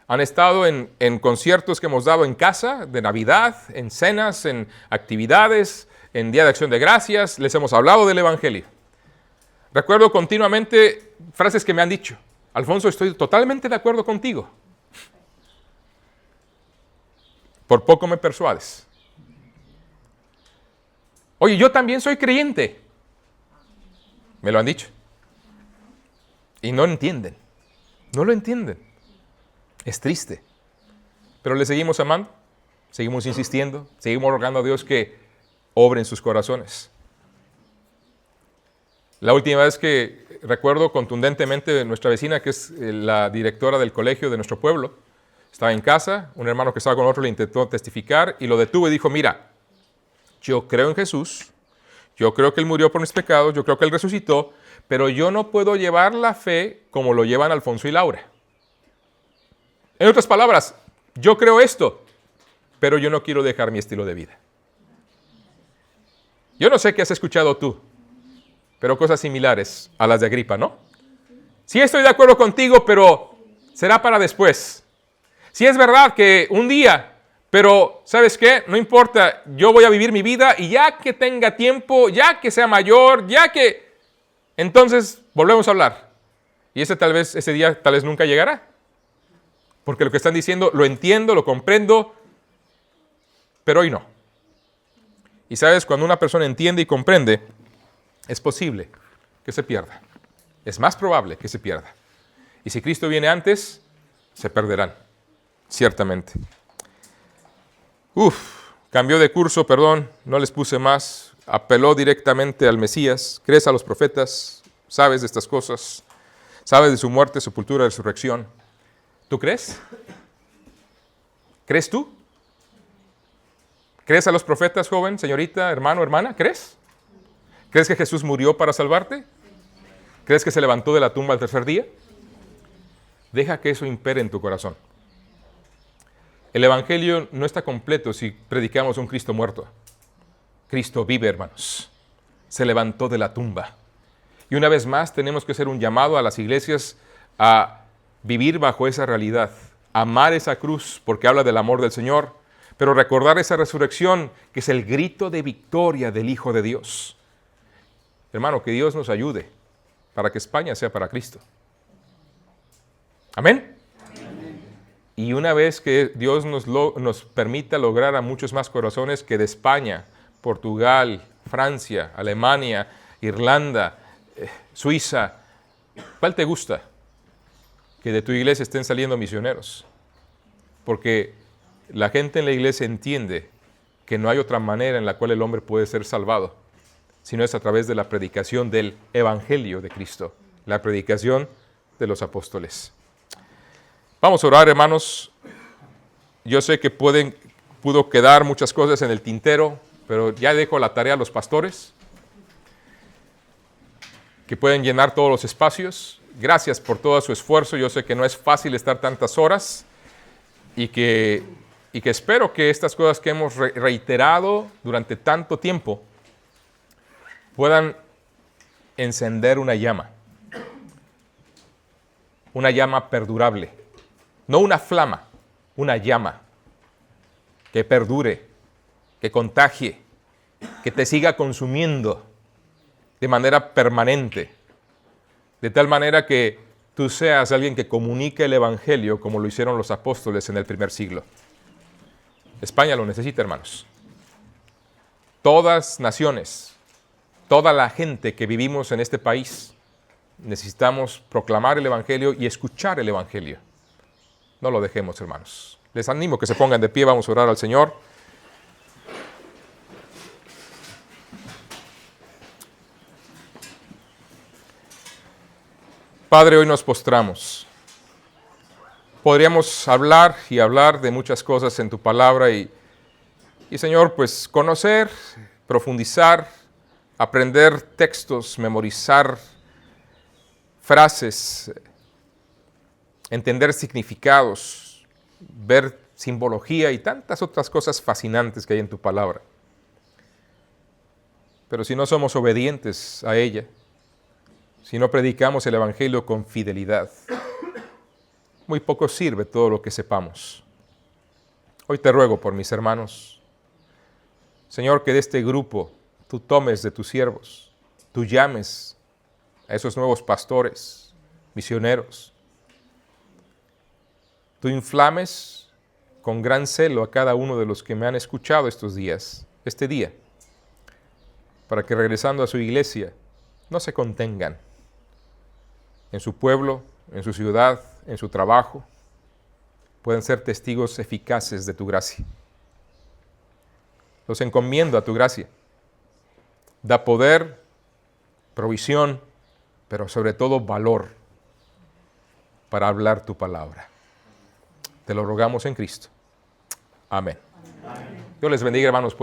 Han estado en conciertos que hemos dado en casa, de Navidad, en cenas, en actividades, en Día de Acción de Gracias, les hemos hablado del Evangelio. Recuerdo continuamente frases que me han dicho. Alfonso, estoy totalmente de acuerdo contigo. Por poco me persuades. Oye, yo también soy creyente. Me lo han dicho. Y no entienden. No lo entienden. Es triste. Pero le seguimos amando, seguimos insistiendo, seguimos rogando a Dios que obre en sus corazones. La última vez que recuerdo contundentemente de nuestra vecina, que es la directora del colegio de nuestro pueblo, estaba en casa, un hermano que estaba con otro le intentó testificar y lo detuvo y dijo, mira, yo creo en Jesús, yo creo que Él murió por mis pecados, yo creo que Él resucitó, pero yo no puedo llevar la fe como lo llevan Alfonso y Laura. En otras palabras, yo creo esto, pero yo no quiero dejar mi estilo de vida. Yo no sé qué has escuchado tú, pero cosas similares a las de Agripa, ¿no? Sí estoy de acuerdo contigo, pero será para después. Sí es verdad que un día, pero ¿sabes qué? No importa, yo voy a vivir mi vida y ya que tenga tiempo, ya que sea mayor, ya que... Entonces volvemos a hablar. Y ese día tal vez nunca llegará. Porque lo que están diciendo lo entiendo, lo comprendo, pero hoy no. Y sabes, cuando una persona entiende y comprende, es posible que se pierda. Es más probable que se pierda. Y si Cristo viene antes, se perderán, ciertamente. Cambió de curso, perdón, no les puse más. Apeló directamente al Mesías. ¿Crees a los profetas? ¿Sabes de estas cosas? ¿Sabes de su muerte, sepultura, resurrección? ¿Tú crees? ¿Crees tú? ¿Crees a los profetas, joven, señorita, hermano, hermana? ¿Crees? ¿Crees que Jesús murió para salvarte? ¿Crees que se levantó de la tumba al tercer día? Deja que eso impere en tu corazón. El Evangelio no está completo si predicamos un Cristo muerto. Cristo vive, hermanos. Se levantó de la tumba. Y una vez más tenemos que hacer un llamado a las iglesias a vivir bajo esa realidad, amar esa cruz porque habla del amor del Señor, pero recordar esa resurrección que es el grito de victoria del Hijo de Dios. Hermano, que Dios nos ayude para que España sea para Cristo. ¿Amén? Amén. Y una vez que Dios nos permita lograr a muchos más corazones que de España, Portugal, Francia, Alemania, Irlanda, Suiza, ¿cuál te gusta? Que de tu iglesia estén saliendo misioneros. Porque la gente en la iglesia entiende que no hay otra manera en la cual el hombre puede ser salvado, sino es a través de la predicación del Evangelio de Cristo, la predicación de los apóstoles. Vamos a orar, hermanos. Yo sé que pudo quedar muchas cosas en el tintero, pero ya dejo la tarea a los pastores, que pueden llenar todos los espacios. Gracias por todo su esfuerzo. Yo sé que no es fácil estar tantas horas y que espero que estas cosas que hemos reiterado durante tanto tiempo puedan encender una llama perdurable, no una flama, una llama que perdure, que contagie, que te siga consumiendo de manera permanente, de tal manera que tú seas alguien que comunique el Evangelio como lo hicieron los apóstoles en el primer siglo. España lo necesita, hermanos. Todas naciones, toda la gente que vivimos en este país, necesitamos proclamar el Evangelio y escuchar el Evangelio. No lo dejemos, hermanos. Les animo que se pongan de pie, vamos a orar al Señor. Padre, hoy nos postramos. Podríamos hablar y hablar de muchas cosas en tu palabra y Señor, pues conocer, profundizar, aprender textos, memorizar frases, entender significados, ver simbología y tantas otras cosas fascinantes que hay en tu palabra. Pero si no somos obedientes a ella, si no predicamos el Evangelio con fidelidad, muy poco sirve todo lo que sepamos. Hoy te ruego por mis hermanos, Señor, que de este grupo tú tomes de tus siervos, tú llames a esos nuevos pastores, misioneros, tú inflames con gran celo a cada uno de los que me han escuchado este día, para que regresando a su iglesia no se contengan en su pueblo, en su ciudad, en su trabajo, pueden ser testigos eficaces de tu gracia. Los encomiendo a tu gracia. Da poder, provisión, pero sobre todo valor para hablar tu palabra. Te lo rogamos en Cristo. Amén. Dios les bendiga, hermanos.